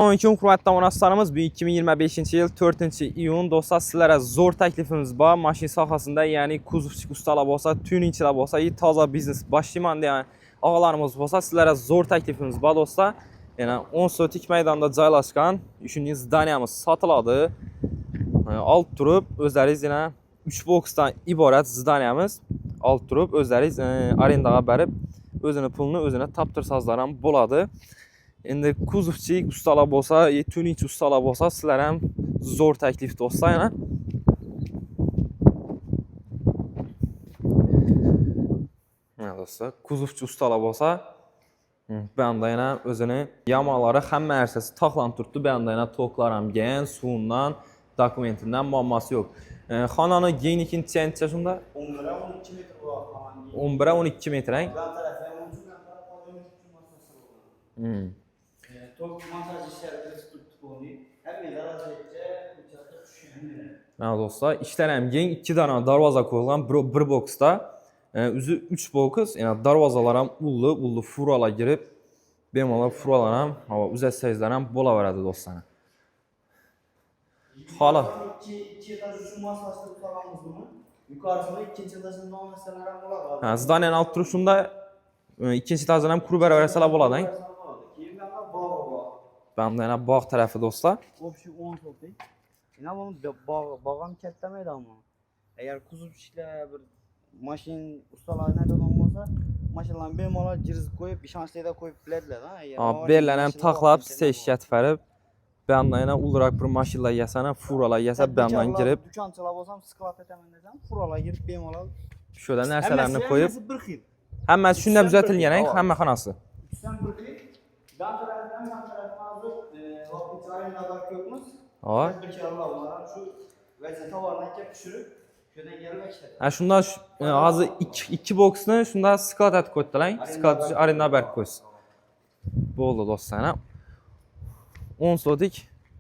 Assalamualaikum hurmatli tomoshabinlarimiz. Bu 2025-yil 4-iyun dostlar, sizlarga zo'r taklifimiz bor. Mashina sohasida, ya'ni kuzovchi ustalar bo'lsa, tuningchilar bo'lsa, toza biznes boshlayman degan og'alarimiz bo'lsa, sizlarga zo'r taklifimiz bor dostlar. Yana 10 sotik maydonda joylashgan ishiniz zdaniyamiz sotiladi. Olib turib, o'zlaringiz yana 3 boksdan iborat zdaniyamiz. Olib turib, o'zlaringiz arendaga berib, o'zini pulini o'zini toptirsangizlar ham bo'ladi. Endi kuzovchi ustalar bo'lsa, tuningchi ustalar bo'lsa, sizlar ham zo'r taklif do'stlar yana. Mana do'stlar, kuzovchi ustalar bo'lsa, bu yerda yana o'zini yamalari hamma narsasi to'qlanib turibdi. Bu yerda yana to'qlar ham gen, suvdan, dokumentidan muammosi yo'q. Xonani genikincha ancha shunda 11-12 metr bor xonani. 11-12 metr. Tok montaj ishlari turibdi. Hamma darajaga ko'chada tushgan. Mana do'stlar, ishlar ham keng, 2 dona darvoza qo'yilgan, bir boksda. O'zi 3 boks, yana darvozalar ham ulli furalar girib, bemalol furalar ham, uzatsangizlar ham bo'laveradi do'stlar. Xolos. 2 etaj uchun moslashtirib qo'yganmiz buni. Yuqorisida ikkinchi etajdan donlasalar ham bo'ladi. Ha, zdaniyani olib turib shunda ikkinchi etajdan ham qurib beraversalar bo'ladi. Keyin yana bog' bor. Bunda yana bog' tarafi do'stlar. Общий 10 sotik. Yana buni bog' ham katta maydonmi? Agar kuzovchilar bir mashin ustalarni aytadigan bo'lsa, mashinalarni bemalol jirizib qo'yib, ishonchlida qo'yib biladilar-da. Bellarni ham taqlab, steshga tifarib, bu yerda yana ulroq bir mashinalar yasana, furalar yasab, bu yerdan kirib, dukanchilar bo'lsam, sklad etaman desam, furalar girib bemalol sho'da narsalarni qo'yib, bir xil. hammasi shunda buzatilgan, hamma xonasi. Ikkidan bir xil. Dan tarafdan hozir vaqtincha arendalar ko'pmiz. Ho'p. Bir kalla ular shu vaziyat tovarni kelib tushirib, sho'dan kelib ishladi. Ha, shunda hozir 2 boksni shunda sklad etib qo'ydilar. Sklad arenda berib qo'ysin. Bo'ldi do'stlar. 10 sotik.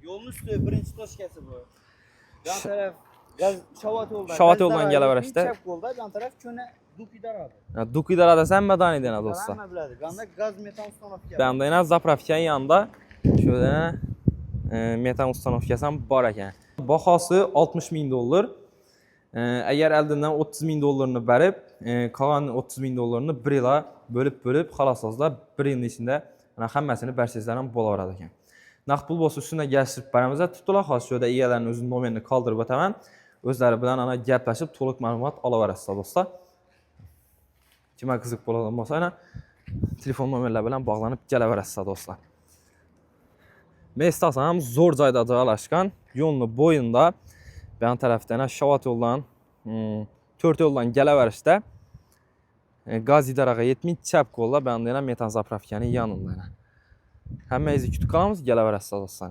Yo'lning ustida birinchi toshkasi bu. Dan taraf gaz shavat yo'ldan. Shavat yo'ldan kelaverishdi. Chap yo'lda, dan taraf cho'na dukidaradi. Dukidarada hamma doniydi do'stlar. Hamma biladi. Ganda gaz metan ustanovka. Bunda yana zapravka yanında şöyle metan ustanovkasi ham bor ekan. Bahosi $60,000. Agar oldindan $30,000 berib, qolgan $30,000 bir yilga bo'lib xolasozlar, bir yilning ichida mana hammasini bersangizlar ham bo'laveradi ekan. Naqd pul bo'lsa shunday kelishtirib beramiz. Tutdilar, hozir shu yerda egalarining o'zining nomerini qoldirib o'taman. O'zlari bilan ana gaplashib, to'liq ma'lumot olaverasizlar do'stlar. Kimga qiziq bo'ladigan bo'lsa, ana telefon nomerlari bilan bog'lanib kelaverasizlar do'stlar. Mestas ham zo'r joyda joylashgan, yo'lning bo'yinda, bu yon tarafda yana shavat yo'ldan, 4 yo'ldan kelaverishda. Gaz idaraga yetmay chap qo'lda, bu yoqda yana metan zapravkaning yonida. Hammangizni kutib qolamiz, kelaverasizlar do'stlar.